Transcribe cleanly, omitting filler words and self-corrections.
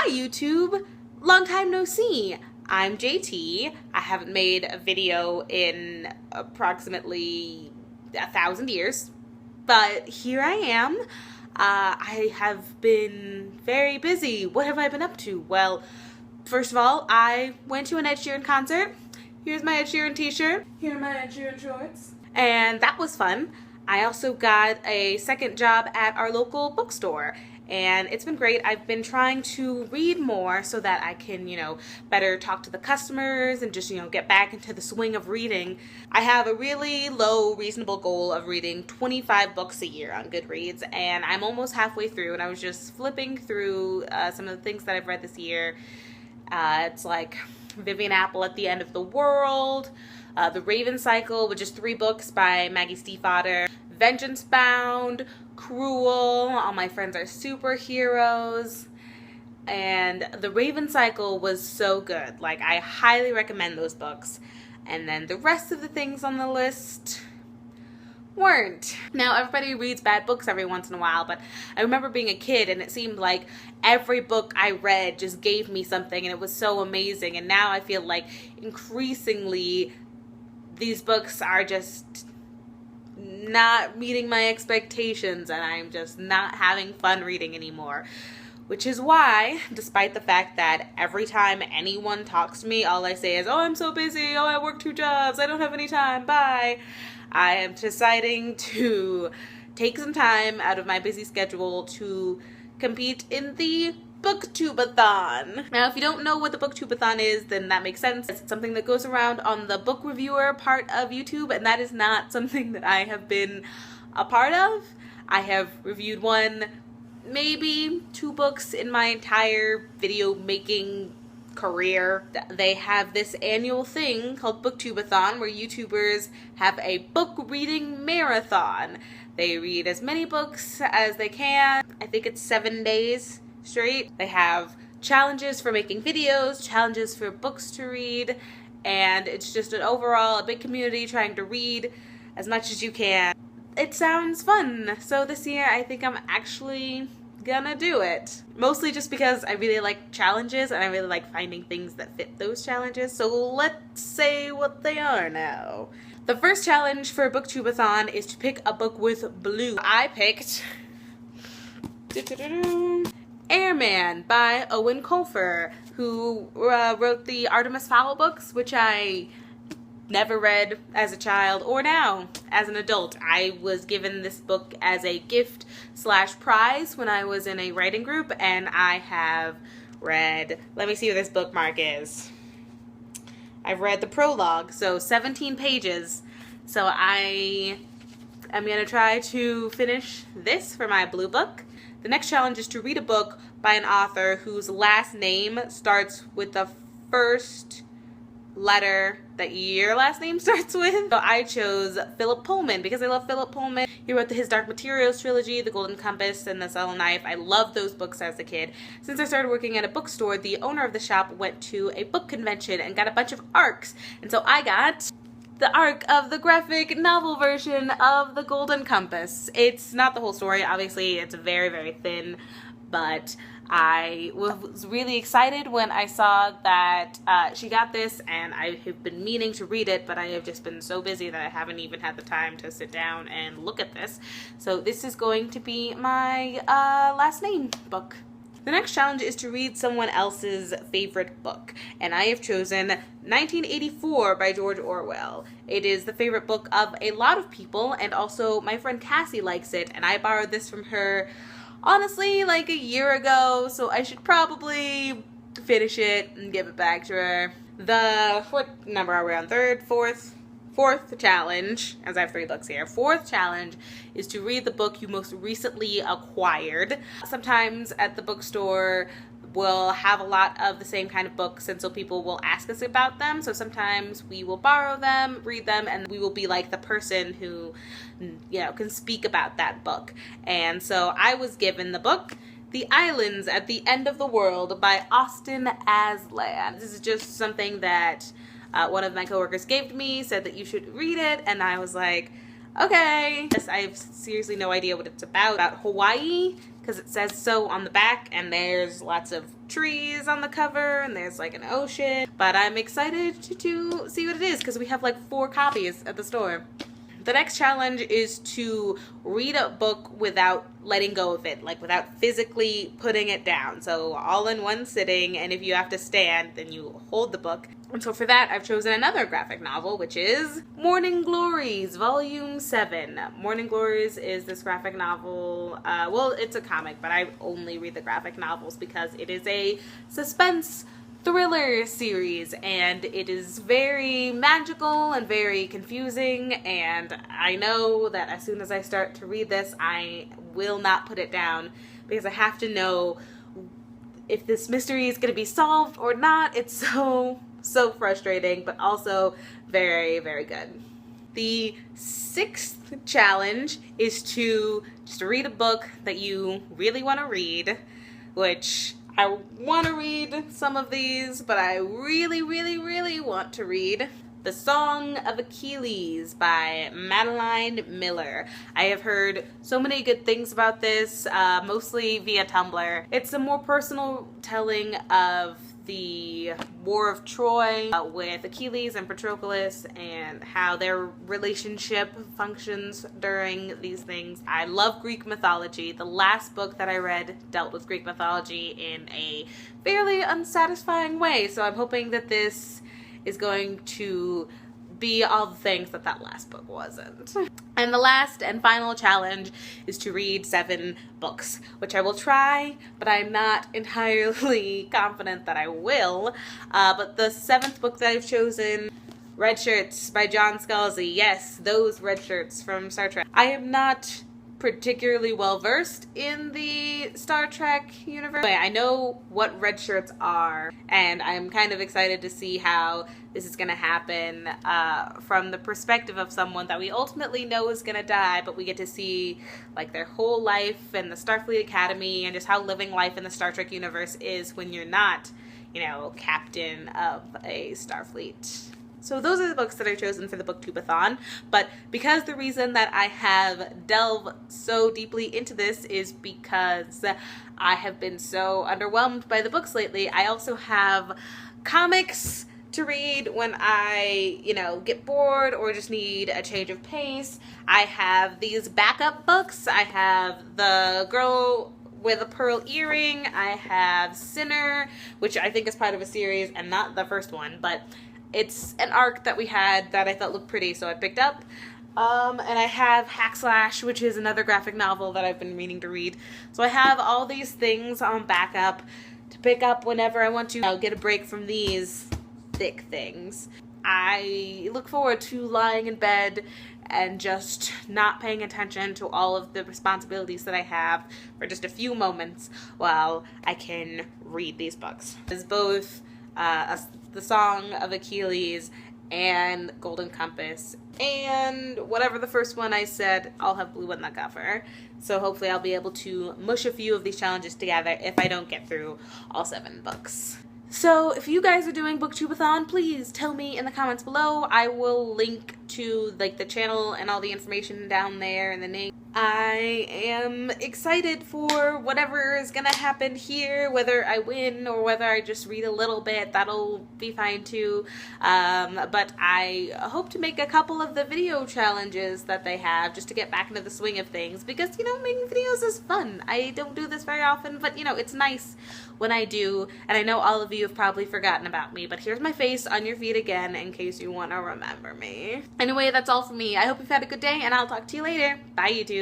Hi YouTube, long time no see. I'm JT. I haven't made a video in approximately 1,000 years, but here I am. I have been very busy. What have I been up to? Well, first of all, I went to an Ed Sheeran concert. Here's my Ed Sheeran t-shirt. Here are my Ed Sheeran shorts. And that was fun. I also got a second job at our local bookstore, and it's been great. I've been trying to read more so that I can, better talk to the customers and just, get back into the swing of reading. I have a really low, reasonable goal of reading 25 books a year on Goodreads, and I'm almost halfway through, and I was just flipping through some of the things that I've read this year. It's like Vivian Apple at the End of the World, The Raven Cycle, which is 3 books by Maggie Stiefvater, Vengeance Bound, Cruel, All My Friends Are Superheroes, and The Raven Cycle was so good. Like, I highly recommend those books. And then the rest of the things on the list weren't. Now, everybody reads bad books every once in a while, but I remember being a kid and it seemed like every book I read just gave me something and it was so amazing. And now I feel like increasingly these books are just not meeting my expectations and I'm just not having fun reading anymore. Which is why, despite the fact that every time anyone talks to me, all I say is, oh, I'm so busy, oh, I work 2 jobs, I don't have any time, bye. I am deciding to take some time out of my busy schedule to compete in the BookTubeAthon. Now, if you don't know what the BookTubeAthon is, then that makes sense. It's something that goes around on the book reviewer part of YouTube, and that is not something that I have been a part of. I have reviewed maybe 2 books in my entire video making career. They have this annual thing called BookTubeAthon where YouTubers have a book reading marathon. They read as many books as they can. I think it's 7 days straight. They have challenges for making videos, challenges for books to read, and it's just a big community trying to read as much as you can. It sounds fun. So this year I think I'm actually gonna do it. Mostly just because I really like challenges and I really like finding things that fit those challenges. So let's say what they are now. The first challenge for BookTubeAthon is to pick a book with blue. I picked Airman by Owen Colfer, who wrote the Artemis Fowl books, which I never read as a child or now as an adult. I was given this book as a gift/prize when I was in a writing group, and I have read, let me see what this bookmark is. I've read the prologue, so 17 pages. So I am going to try to finish this for my blue book. The next challenge is to read a book by an author whose last name starts with the first letter that your last name starts with. So I chose Philip Pullman because I love Philip Pullman. He wrote the His Dark Materials trilogy, The Golden Compass, and The Subtle Knife. I loved those books as a kid. Since I started working at a bookstore, the owner of the shop went to a book convention and got a bunch of ARCs. And so I got the ARC of the graphic novel version of The Golden Compass. It's not the whole story, obviously. It's very, very thin, but I was really excited when I saw that she got this, and I have been meaning to read it, but I have just been so busy that I haven't even had the time to sit down and look at this. So this is going to be my last name book. The next challenge is to read someone else's favorite book, and I have chosen 1984 by George Orwell. It is the favorite book of a lot of people, and also my friend Cassie likes it, and I borrowed this from her honestly like a year ago, so I should probably finish it and give it back to her. What number are we on? Fourth challenge, as I have 3 books here. 4th challenge is to read the book you most recently acquired. Sometimes at the bookstore we'll have a lot of the same kind of books, and so people will ask us about them. So sometimes we will borrow them, read them, and we will be like the person who, can speak about that book. And so I was given the book The Islands at the End of the World by Austin Aslan. This is just something that one of my coworkers gave to me, said that you should read it, and I was like, okay. I have seriously no idea what it's about Hawaii because it says so on the back, and there's lots of trees on the cover, and there's like an ocean. But I'm excited to see what it is, because we have like 4 copies at the store. The next challenge is to read a book without letting go of it, like without physically putting it down. So all in one sitting, and if you have to stand, then you hold the book. And so for that, I've chosen another graphic novel, which is Morning Glories, Volume 7. Morning Glories is this graphic novel, well, it's a comic, but I only read the graphic novels because it is a suspense thriller series, and it is very magical and very confusing, and I know that as soon as I start to read this, I will not put it down, because I have to know if this mystery is going to be solved or not. It's so frustrating, but also very, very good. The 6th challenge is to just read a book that you really want to read, which I want to read some of these, but I really, really, really want to read The Song of Achilles by Madeline Miller. I have heard so many good things about this, mostly via Tumblr. It's a more personal telling of the War of Troy with Achilles and Patroclus, and how their relationship functions during these things. I love Greek mythology. The last book that I read dealt with Greek mythology in a fairly unsatisfying way, so I'm hoping that this is going to be all the things that that last book wasn't. And the last and final challenge is to read 7 books, which I will try, but I'm not entirely confident that I will. But the 7th book that I've chosen, Red Shirts by John Scalzi. Yes, those red shirts from Star Trek. I am not particularly well versed in the Star Trek universe. I know what red shirts are, and I'm kind of excited to see how this is going to happen from the perspective of someone that we ultimately know is going to die, but we get to see like their whole life and the Starfleet Academy, and just how living life in the Star Trek universe is when you're not, you know, captain of a Starfleet. So those are the books that I've chosen for the BookTubeAthon, but because the reason that I have delved so deeply into this is because I have been so underwhelmed by the books lately, I also have comics to read when I, you know, get bored or just need a change of pace. I have these backup books. I have The Girl with a Pearl Earring. I have Sinner, which I think is part of a series and not the first one, but it's an arc that we had that I thought looked pretty, so I picked up. And I have Hack Slash, which is another graphic novel that I've been meaning to read. So I have all these things on backup to pick up whenever I want to, you know, get a break from these thick things. I look forward to lying in bed and just not paying attention to all of the responsibilities that I have for just a few moments while I can read these books. It's both The Song of Achilles and Golden Compass, and whatever the first one I said, I'll have blue on the cover. So hopefully I'll be able to mush a few of these challenges together if I don't get through all 7 books. So if you guys are doing BookTubeAthon, please tell me in the comments below. I will link to like the channel and all the information down there and the name. I am excited for whatever is gonna happen here, whether I win or whether I just read a little bit. That'll be fine too. But I hope to make a couple of the video challenges that they have just to get back into the swing of things, because, you know, making videos is fun. I don't do this very often, but, you know, it's nice when I do, and I know all of you have probably forgotten about me, but here's my face on your feed again in case you want to remember me. Anyway, that's all for me. I hope you've had a good day, and I'll talk to you later. Bye, YouTube.